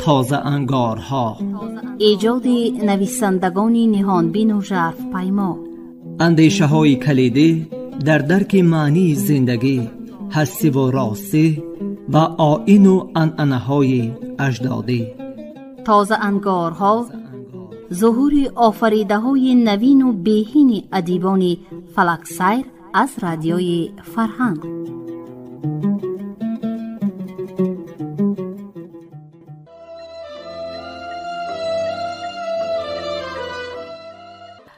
تازه انگارها، ایجاد نویسندگان نهانبین و ژرف پیما، اندیشه های کلیدی در درک معنی زندگی، هستی و راستی و آیین و عنعنه های اجدادی. تازه انگارها، ظهور آفریده های نوین و بهین ادیبان فلک سیر از رادیوی فرهنگ.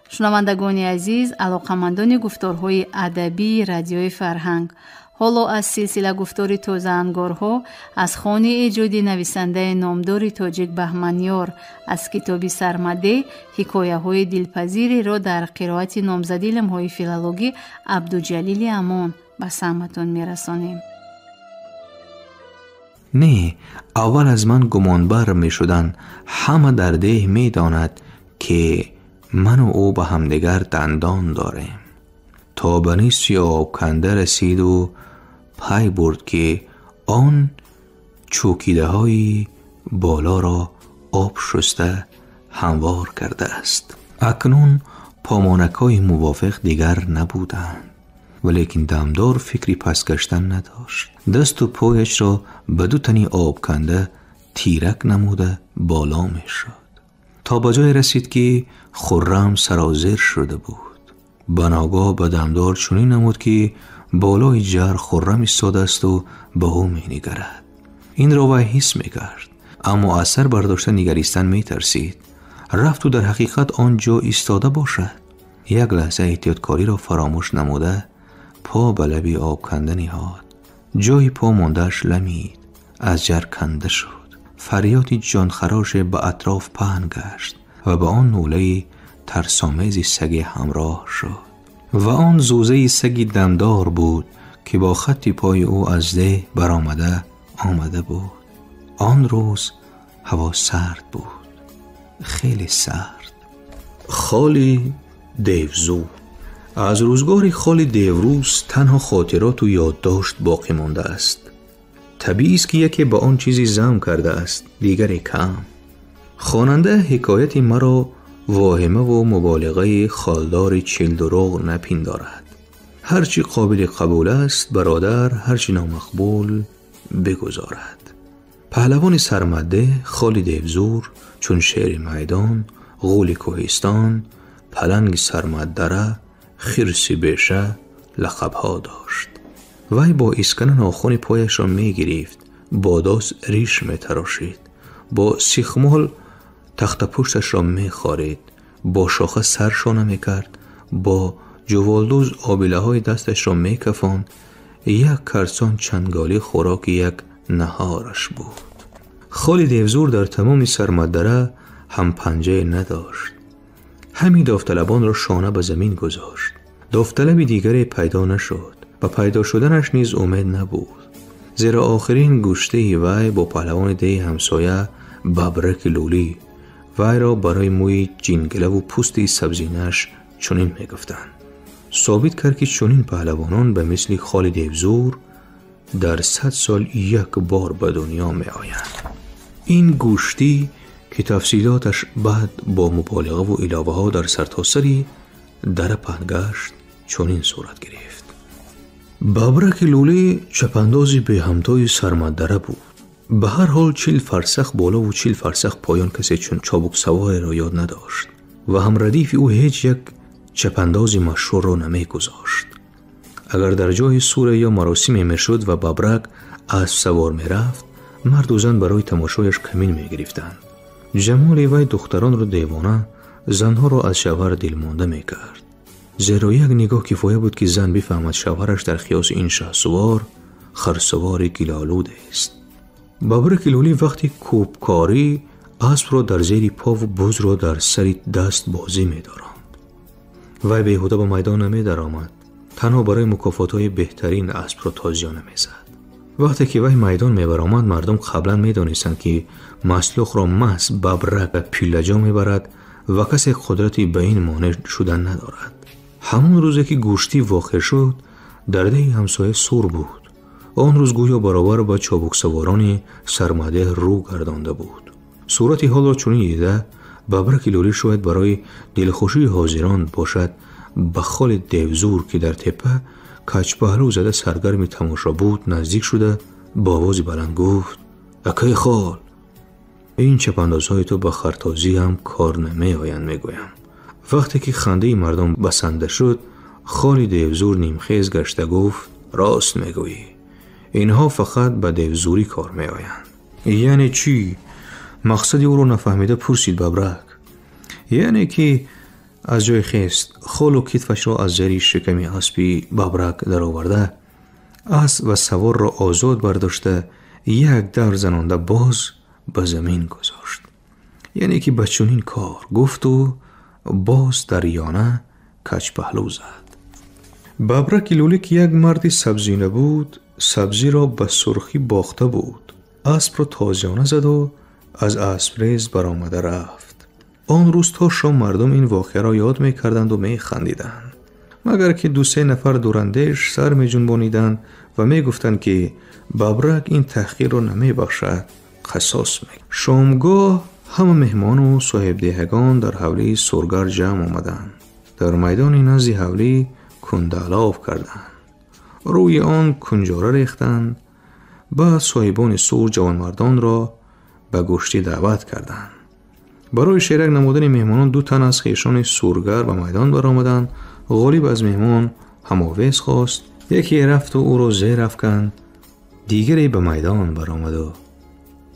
شنوندگان عزیز، علاقمندان گفتارهای ادبی رادیوی فرهنگ، حالا از سلسله گفتار تازه انگارها از خوان ایجادی نویسنده نامدار تاجیک بهمنیار از کتاب سرمده حکایه های دلپذیری را در قرائت نامزد علمهای فیلولوژی عبدالجلیل امان به سمعتان میرسانیم. نه، اول از من گمانبر می شدن همه در ده می داند که من و او به همدیگر دندان داریم. تا به نیستی آبکنده رسید و پی برد که آن چوکیده های بالا را آب شسته هموار کرده است. اکنون پامانک های موافق دیگر نبودند، ولیکن دمدار فکری پس گشتن نداشت. دست و پایش را به دو تنی آبکنده تیرک نموده بالا می شد تا به جای رسید که خرم سرازیر شده بود. بناگاه به دمدار چنین نمود که بالای جر خرم ایستاده است و به او می نگرد. این را وی حس می کرد، اما اثر برداشته نگریستن می ترسید. رفت و در حقیقت آنجا ایستاده باشد. یک لحظه احتیاطکاری را فراموش نموده پا به لبی آبکنده نهاد. جای پا مانده‌اش لمید، از جر کنده شد. فریادی جانخراش به اطراف پهن گشت و به آن نوله ترسامیزی سگ همراه شد و آن زوزه سگی دمدار بود که با خط پای او از ده آمده بود. آن روز هوا سرد بود، خیلی سرد. خالی دیوزو. از روزگار خالی دیوروز تنها خاطرات و یادداشت باقی مانده است. طبیعی است که یکی با آن چیزی زم کرده است، دیگری کم. خواننده حکایت مرا واهمه و مبالغه خالدار چیل دروغ نپندارد. هرچی قابل قبول است برادر، هرچی نامقبول بگذارد. پهلوان سرمده، خالی دیوزور، چون شیر میدان، غول کوهستان، پلنگ سرمددره، خرسی بیشه لقبها داشت. وی با اسکن ناخن پایش را می گرفت، با داس ریش می تراشید، با سیخمال تخت پشتش را می خارید، با شاخه سرشانه می کرد، با جوالدوز آبیله های دستش را می کفاند. یک کرسان چنگالی خوراک یک نهارش بود. خالی دیوزور در تمام سرمددره هم پنجه نداشت. همی داوطلبان را شانه به زمین گذاشت. داوطلبی دیگری پیدا نشد و پیدا شدنش نیز امید نبود، زیرا آخرین گوشته وی با پهلوان ده همسایه ببرک لولی وی را برای موی جینگله و پوستی سبزینش چنین می گفتند. ثابت کرد که چنین پهلوانان به مثل خالی دیوزور در 100 سال یک بار به دنیا می آیند. این گوشتی که تفصیلاتش بعد با مبالغه و علاوه ها در سرتاسری در پهن گشت چنین صورت گرفت. ببرک لولی چپاندازی به همتای سرمددره بود. به هر حال 40 فرسخ بالا و 40 فرسخ پایان کسی چون چابک سوار را یاد نداشت و هم ردیف او هیچ یک چپاندازی مشهور را نمی گذاشت. اگر در جای سوره یا مراسمی می شد و ببرک اسب سوار می رفت، مرد و زن برای تماشایش کمین می گرفتند. جمال وی دختران را دیوانه، زنها را از شوهر دلمانده می کرد. زیرا یک نگاه کفایه بود که زن بفهمد شوهرش در خیاس این شهسوار خرسوار گلالود است. ببرک لولی وقتی کوبکاری اسب را در زیر پا و بز را در سر دست بازی می دارند. وی بیهوده به میدان نمی در آمد، تنها برای مکافات‌های بهترین اسب را تازیانه می زد. وقتی که وی میدان می برآمد، مردم قبلا می دانستند که مسلوخ را محض ببرک به پیلجا می برد و کسی قدرتی به این مانع شدن ندارد. همون روزی که گوشتی واقع شد، در ده همسایه سور بود. آن روز گویا برابر با چابک سواران سرمده رو گردانده بود. صورت حال را چنین دیده ببرک لولی شاید برای دلخوشی حاضران باشد به خال دیوزور که در تپه کج پهلو زده سرگرم تماشا بود نزدیک شده با آوازی بلند گفت: اکای خال، این چپاندازهای تو به خرتازی هم کار نمی آیند. میگویم وقتی که خنده مردم بسنده شد، خال دیوزور نیمخیز گشته گفت: راست میگویی، اینها فقط به دیوزوری کار می آیند. یعنی چی؟ مقصدی او رو نفهمیده پرسید ببرک. یعنی که از جای خیست خال و کتفش را از زیر شکمی اسبی ببرک در آورده، اسب و سوار را آزاد برداشته، یک در زنانده باز به زمین گذاشت. یعنی که به چنین کار گفت و باز در یانه کج پهلو زد. ببرک لولی که یک مرد سبزی نبود، سبزی را به سرخی باخته بود، اسب را تازیانه زد و از اسبریز برآمده رفت. آن روز تا شام مردم این واقعه را یاد می کردند و می خندیدند، مگر که 2-3 نفر دورندش سر می جنبانیدند و می گفتند که ببرک این تحقیر را نمی بخشد، قصاص می. شامگاه همه مهمان و صاحب دهگان در حوله سرگر جمع آمدند. در میدان نزد حوله کندالاف کردند، روی آن کنجاره ریختند. بعد صاحبان سور جوانمردان را به گشتی دعوت کردند. برای شرک نمودن مهمانان 2 تن از خویشان سورگر به میدان برآمدند. غالب از مهمان هماویز خواست، یکی رفت و او را زیر افکند، دیگری به میدان برآمد و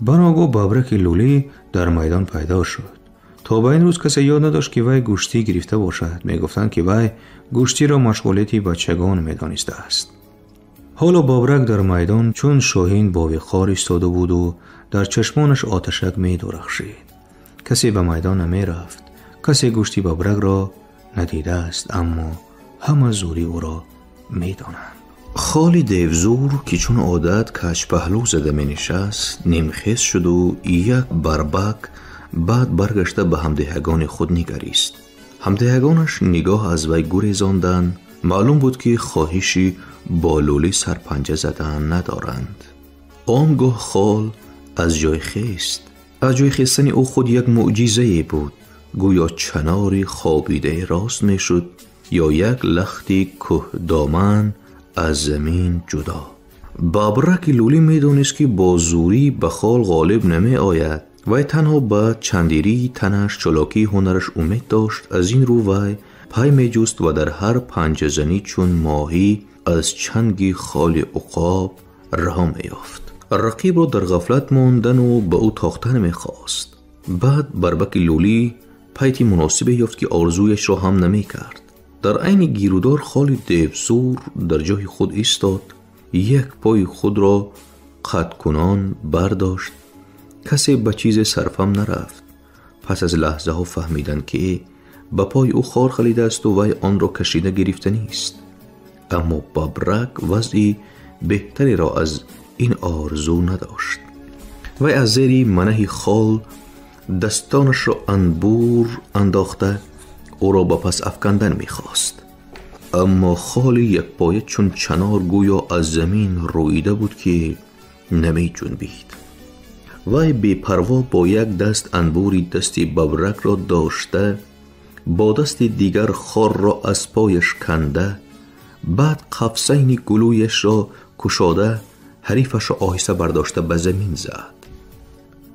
بناگاه ببرک لولی در میدان پیدا شد. تا به این روز کسی یاد نداشت که وی گوشتی گرفته باشد. می گفتند که وی گوشتی را مشغولیتی بچگان می دانسته است. حالا ببرک در میدان چون شاهین با وقار ایستاده بود و در چشمانش آتشک می درخشید. کسی به میدان نمی رفت، کسی گوشتی ببرک را ندیده است، اما همه زوری او را می دانند. خال دیوزور که چون عادت کج پهلو زده می نشست نیمخیز شد و یک بربک بعد برگشته به همدهگان خود نگریست. همدهگانش نگاه از وی گریزاندند. معلوم بود که خواهشی با لولی سرپنجه زدن ندارند. آنگاه خال از جای خیست. از جای خیستن او خود یک معجزه بود. گویا چناری خوابیده راست می شد یا یک لختی که دامن از زمین جدا. ببرک لولی می دانست که با زوری به خال غالب نمی آید. وی تنها به چندیری تنش چلاکی هنرش امید داشت. از این رو وی پای می جست و در هر پنجه زنی چون ماهی از چنگی خال عقاب رها می یافت. رقیب را در غفلت ماندن و به او تاختن می خواست. بعد ببرک لولی پیتی مناسبه یافت که آرزویش را هم نمی کرد. در عین گیرودار خال دیوزور در جای خود ایستاد، یک پای خود را قطع کنان برداشت. کسی به چیز صرفم نرفت. پس از لحظه ها فهمیدند که به پای او خار خلیده است و وی آن را کشیده گرفته نیست. اما ببرک وضعی بهتری را از این آرزو نداشت. وی از زیر منه خال دستانش را انبور انداخته او را با پس افکندن می‌خواست. اما خال یک پایه چون چنار گویا از زمین رویده بود که نمی جنبید. وی بی پروا با یک دست انبوری دستی ببرک را داشته، با دست دیگر خار را از پایش کنده، بعد قفسین گلویش را کشاده حریفش را آهسته برداشته به زمین زد.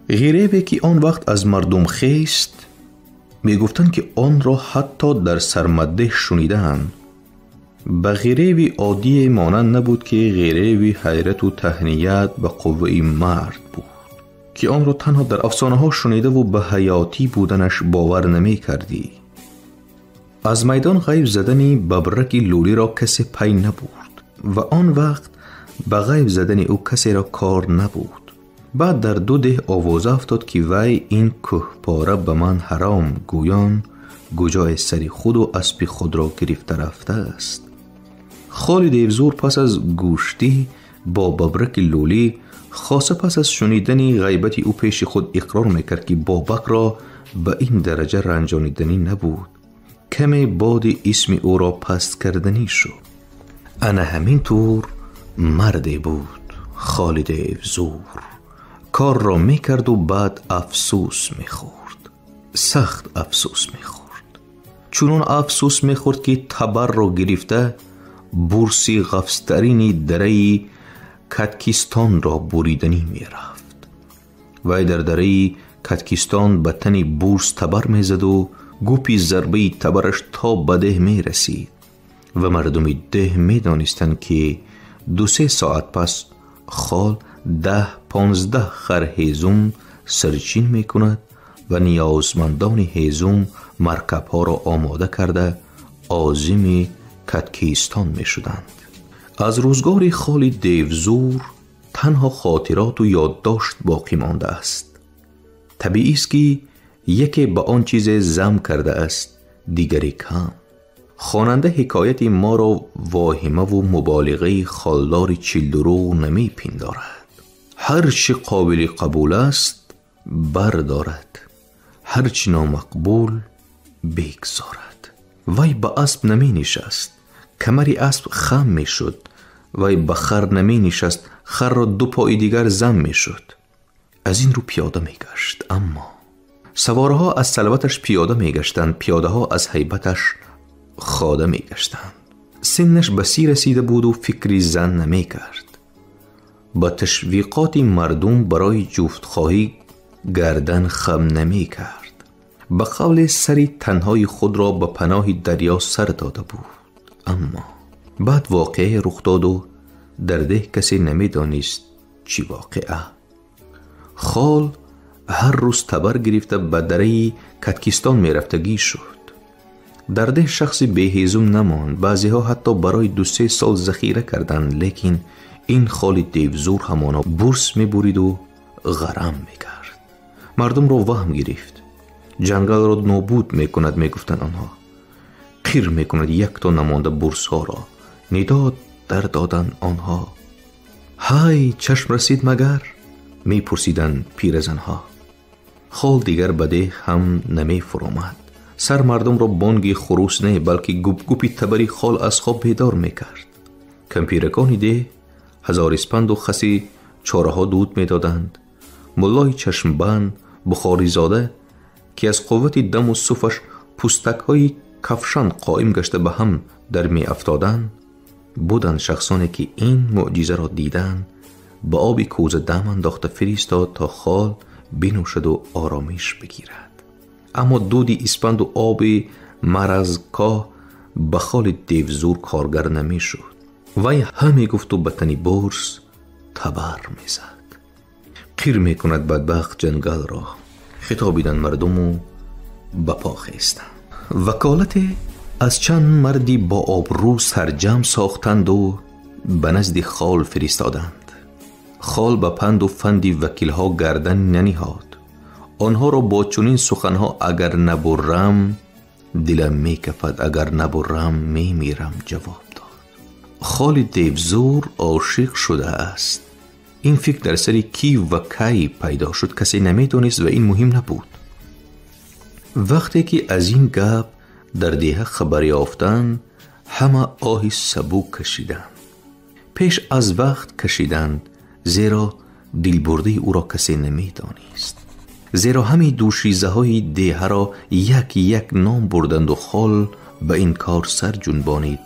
غریبه که آن وقت از مردم خیست می گفتند که آن را حتی در سرمده شنیدند. به غریبی عادی مانند نبود که غریبی حیرت و تهنیت به قوه مرد بود که آن را تنها در افسانه ها شنیده و به حیاتی بودنش باور نمی کردی. از میدان غیب زدنی ببرک لولی را کسی پی نبود و آن وقت به غیب زدن او کسی را کار نبود. بعد در 2 ده آواز افتاد که وی این که پاره به من حرام گویان گوجای سری خود و اسب خود را گرفته رفته است. خال دیوزور پس از گوشتی با ببرک لولی خاصه پس از شنیدنی غیبت او پیش خود اقرار میکرد که بابک را به این درجه رنجانیدنی نبود. کمی باد اسم او را پست کردنی شد. انا همین طور مردی بود خال دیوزور کار را میکرد و بعد افسوس میخورد، سخت افسوس میخورد. چونون افسوس میخورد که تبر را گرفته بورسی غفصترینی دره کتکیستان را بریدنی میرفت. وی در دره کتکیستان به تنی بورس تبر میزد و گوپی ضربه تبرش تا به ده میرسید و مردم ده میدانستند که 2-3 ساعت پس خال 10-15 خر هیزم سرچین میکند و نیازمندان هیزم مرکب ها را آماده کرده عازم کتکیستان می شدند. از روزگار خال دیوزور تنها خاطرات و یادداشت باقی مانده است. طبیعی است که یکی به آن چیز زم کرده است، دیگری کم. خواننده حکایت ما را واهمه و مبالغه خالدار چیلدرو نمی پندارد. هر چی قابل قبول است بردارد، هر چی نامقبول بگذارد. وی به اسب نمی نشست، کمری اسب خم می شد. وی به خر نمی نشست، خر را 2 پای دیگر زم می شد. از این رو پیاده می گشت، اما سوارها از سلوتش پیاده می گشتند، پیاده ها از هیبتش خاده می گشتند. سنش به 30 رسیده بود و فکری زن نمی کرد. با تشویقات مردم برای جفت خواهی گردن خم نمی کرد. به قول سری تنهای خود را به پناه دریا سر داده بود. اما بعد واقعه رخ داد و در ده کسی نمی دانست چی واقعه. خال هر روز تبر گرفته به دره کتکیستان می رفتگی شد. در ده شخصی به هیزم نماند. بعضی ها حتی برای 2-3 سال ذخیره کردند، لیکن این خال دیوزور همانا بورس می برید و غرم می کرد. مردم را وهم گرفت. جنگل را نابود می کند می گفتن آنها. قیر می کند 1 تا نمانده بورس ها را. نداد در دادن آنها. های چشم رسید مگر؟ می پرسیدن پیرزن ها. خال دیگر بده هم نمی فرامد. سر مردم را بانگی خروس نه بلکه گوپ گوپی تبری خال از خواب بیدار می کرد. کمپیرکانی ده 1000 اسپند و خسی چاره ها دود می دادند. ملای چشم بند بخاری زاده که از قوت دم و صفش پوستک های کفشان قائم گشته به هم در می افتادند بودند. شخصانی که این معجزه را دیدند به آب کوزه دم انداخته فرستاد تا خال بنوشد و آرامش بگیرد. اما دودی اسپند و آب مرزکا به خال دیوزور کارگر نمی شد. وی همی گفت و به تنی بورس تبر می زد. قیر می کند بدبخت جنگل را. خطابیدن مردم و بپا خیستند. وکالت از چند مردی با آبرو سرجم ساختند و به نزد خال فرستادند. خال به پند و فندی وکیلها گردن ننهاد. آنها را با چنین سخنها اگر نبرم دلم می کفد، اگر نبرم می میرم جواب داد. خال دیوزور عاشق شده است. این فکر در سر کی و کی پیدا شد کسی نمی دانست و این مهم نبود. وقتی که از این گپ در دیه خبر یافتند همه آهی سبوک کشیدند. پیش از وقت کشیدند، زیرا دلبرده او را کسی نمی دانست. زیرا همین دوشیزه های دیه را یک یک نام بردند و خال به این کار سر جنبانید.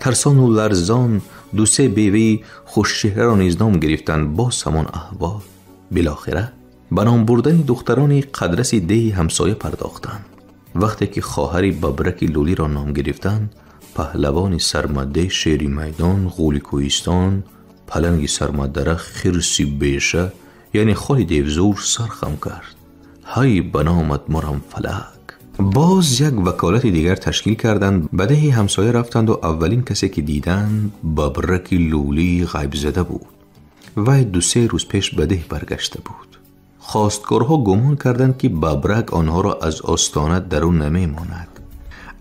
ترسان و لرزان 2-3 بیوی خوشچهره را نیز نام گرفتند. باز همان احوال. بالاخره به نام بردن دختران قدرس دیه همسایه پرداختند. وقتی که خواهر ببرک لولی را نام گرفتند، پهلوان سرمده شیری میدان غول کوهستان، پلنگ سرمدره خرسی بیشه یعنی خال دیوزور سرخم کرد. های بنامت مرم فلک. باز یک وکالت دیگر تشکیل کردند. بده همسایه رفتند و اولین کسی که دیدند ببرک لولی غیب زده بود. وی 2-3 روز پیش بده برگشته بود. خواستگارها گمان کردند که ببرک آنها را از آستانه درون نمی ماند.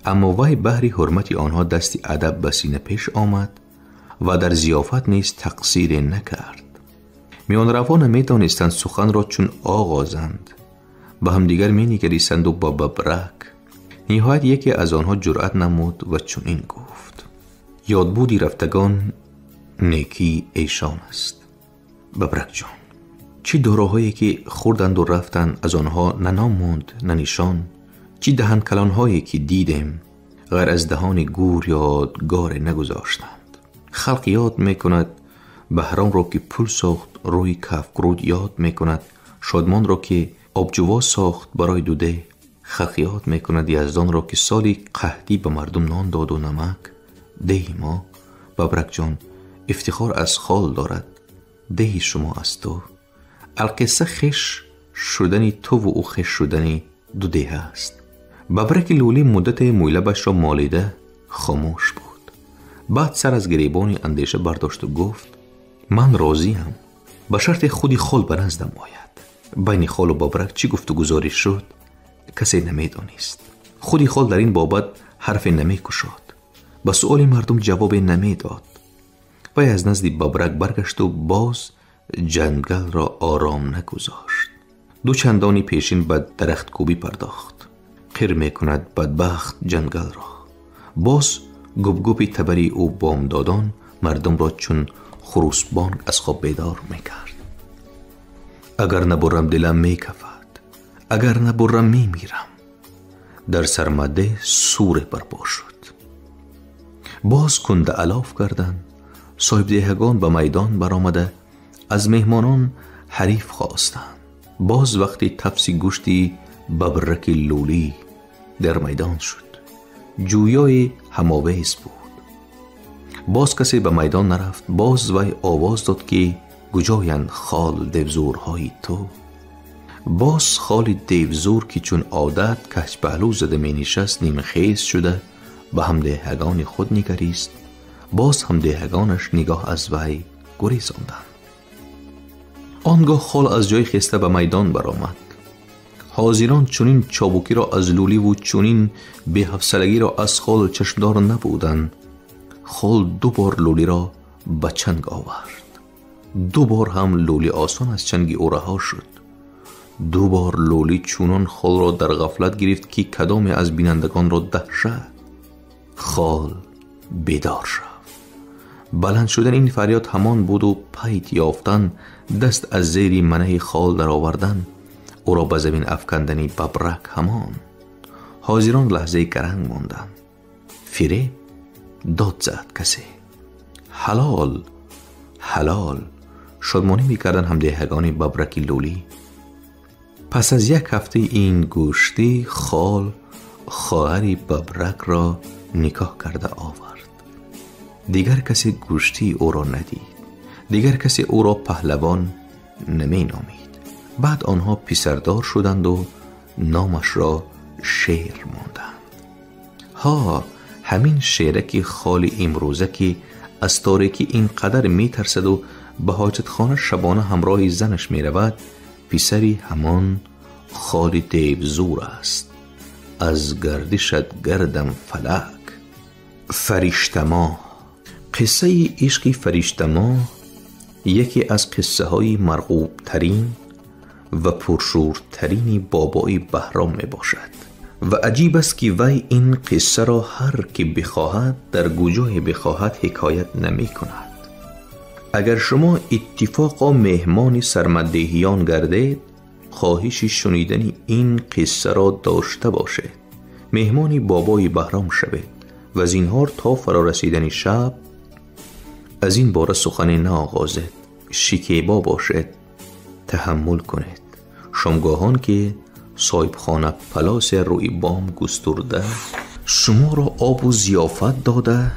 اما وی بهر حرمت آنها دستی ادب به سینه پیش آمد و در ضیافت نیز تقصیر نکرد. میان روا نمی دانستند سخن را چون آغازند. به همدیگر می نگریستند و با ببرک. نهایت یکی از آنها جرأت نمود و چون این گفت: یادبودی رفتگان نیکی ایشان است. ببرک جان، چه داروهایی که خوردند و رفتند از آنها نه نام موند نه نشان. چه دهن کلانهایی که دیدیم غیر از دهان گور یادگار نگذاشتند. خلق یاد میکند بهرام را که پول ساخت روی کفگرود یاد میکند شادمان را که آبجوا ساخت برای دوده. خلق یاد میکند یزدان را که سالی قحطی به مردم نان داد و نمک. ده ما ببرک جان افتخار از خال دارد، ده شما از تو. القصه خش شدنی تو و او خش شدنی دو ده است. ببرک لولی مدت مویلبش را مالیده خاموش بود. بعد سر از گریبان اندیشه برداشت و گفت من راضیم به شرط خودی خال به نزدم آید. بین خال و ببرک چی گفت و گذاری شد کسی نمیدانست. خودی خال در این بابت حرف نمی کشاد، به سؤال مردم جواب نمی داد. وی از نزد ببرک برگشت و باز جنگل را آرام نگذاشت. دو چندانی پیشین به درخت کوبی پرداخت. قر می کند بدبخت جنگل را. باز گبگوبی تبری او بامدادان مردم را چون خروسبانگ از خواب بیدار می کرد. اگر نبرم دلم می کفد، اگر نبرم می میرم. در سرمده سور برپا شد. باز کنده علاف کردند. صاحب دهگان به میدان برآمده از مهمانان حریف خواستند. باز وقتی تفسی گوشتی ببرک لولی در میدان شد. جویای هماویز بود. باز کسی به میدان نرفت. باز وی آواز داد که کجایند خال دیوزورهای تو. باز خال دیوزور که چون عادت کج پهلو زده می نشست نیم خیز شده به همدهگان خود نگریست. باز همدهگانش نگاه از وی گریزاندند. آنگاه خال از جای خسته به میدان برآمد. حاضران چنین چابکی را از لولی و چنین بی‌حوصلگی را از خال چشمدار نبودند. خال دو بار لولی را به چنگ آورد. دو بار هم لولی آسان از چنگ او رها شد. دو بار لولی چونان خال را در غفلت گرفت که کدام از بینندگان را دهشت. خال بیدار شد. بلند شدن این فریاد همان بود و پیت یافتن دست از زیر منه خال در آوردن او را به زمین افکندنی ببرک همان. حاضران لحظه گرنگ ماندند. فریب داد زد کسی حلال حلال شادمانی میکردن همدهگان ببرک لولی. پس از یک هفته این گوشتی خال خواهر ببرک را نکاح کرده آورد. دیگر کسی گوشتی او را ندید. دیگر کسی او را پهلوان نمی نامید. بعد آنها پسردار شدند و نامش را شیر ماندند. ها همین شیرک خال امروزه که از تاریکی اینقدر می ترسد و به حاجت خانه شبانه همراه زنش می رود پسری همان خال دیوزور است. از گردشت گردم فلک. فرشتما. قصه عشق فرشتما یکی از قصه های مرغوب ترین و پرشورترین بابای بهرام می باشد و عجیب است که وی این قصه را هر که بخواهد در کجای بخواهد حکایت نمی کند. اگر شما اتفاقا مهمان سرمدهیان گردید خواهش شنیدن این قصه را داشته باشید. مهمانی بابای بهرام شوید و زینهار تا فرا رسیدن شب از این باره سخن ناغازید. شکیبا باشید، تحمل کنید. شامگاهان که صاحب خانه پلاس روی بام گسترده شما را آب و ضیافت داده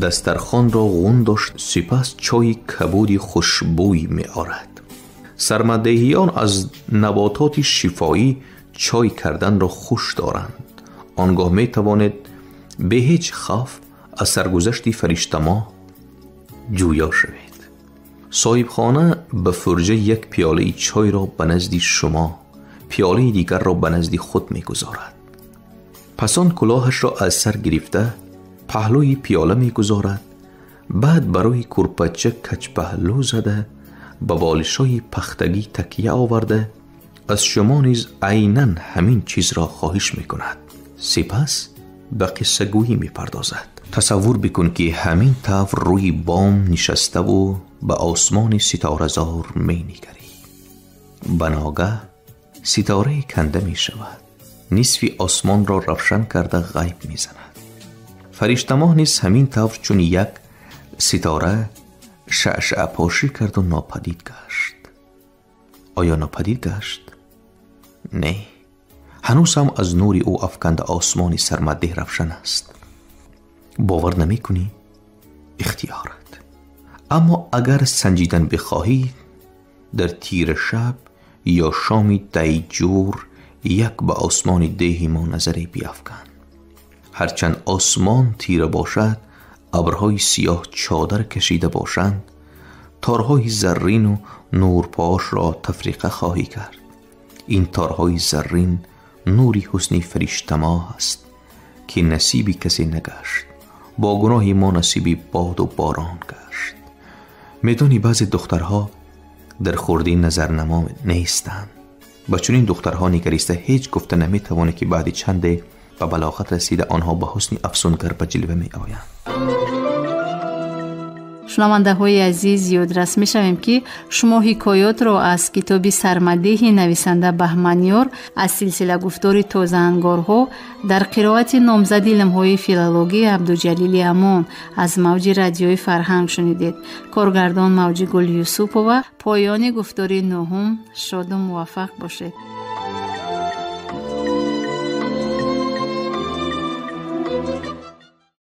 دسترخوان را غون داشت سپس چای کبودی خوشبوی می آرد. سرمدهیان از نباتات شفایی چای کردن را خوش دارند. آنگاه می توانید به هیچ خوف از سرگذشت فرشتما جویا شوید. صاحب خانه به فرجه یک پیاله چای را به نزد شما پیاله دیگر را به نزد خود می گذارد. پس آن کلاهش را از سر گرفته پهلوی پیاله می گذارد. بعد برای کرپچه کج پهلو زده به بالشای پختگی تکیه آورده از شما نیز عیناً همین چیز را خواهش می کند. سپس به قصه گویی می پردازد. تصور بکن که همین طور روی بام نشسته و به آسمان ستاره‌زار می نگری. بناگه ستاره کنده می شود، نصف آسمان را روشن کرده غیب می زند. فرشته ماه نیز همین طور چون یک ستاره شعشعه پاشی کرد و ناپدید گشت. آیا ناپدید گشت؟ نه، هنوز هم از نور او افکنده آسمانی سرمده روشن است. باور نمی کنی؟ اختیارت. اما اگر سنجیدن بخواهید، در تیر شب یا شامی دیجور یک به آسمان ده ما نظری بیافکن. هرچند آسمان تیره باشد، ابرهای سیاه چادر کشیده باشند، تارهای زرین و نورپاش را تفریقه خواهی کرد. این تارهای زرین نوری حسنی فرشته ماه است که نصیبی کسی نگشت. با گناه ما نصیبی باد و باران گشت. میدانی بعضی دخترها در خردی نظرنما نیستند. با چون این دخترها نگریسته هیچ گفته نمیتوانه که بعد چند به بلاغت رسیده آنها به حسن افسونگر به جلوه می آیند. شنونده های عزیز، یادرس می شویم که شما حکایات را از کتاب سرمده نویسنده بهمنیار از سلسله گفتار تازه انگارها در قرائت نامزد علم‌های فیلولوژی عبدالجلیل امان از موج رادیوی فرهنگ شنیدید. کارگردان موجی گل یوسفова. پایان گفتار نهم. شاد و موفق باشید.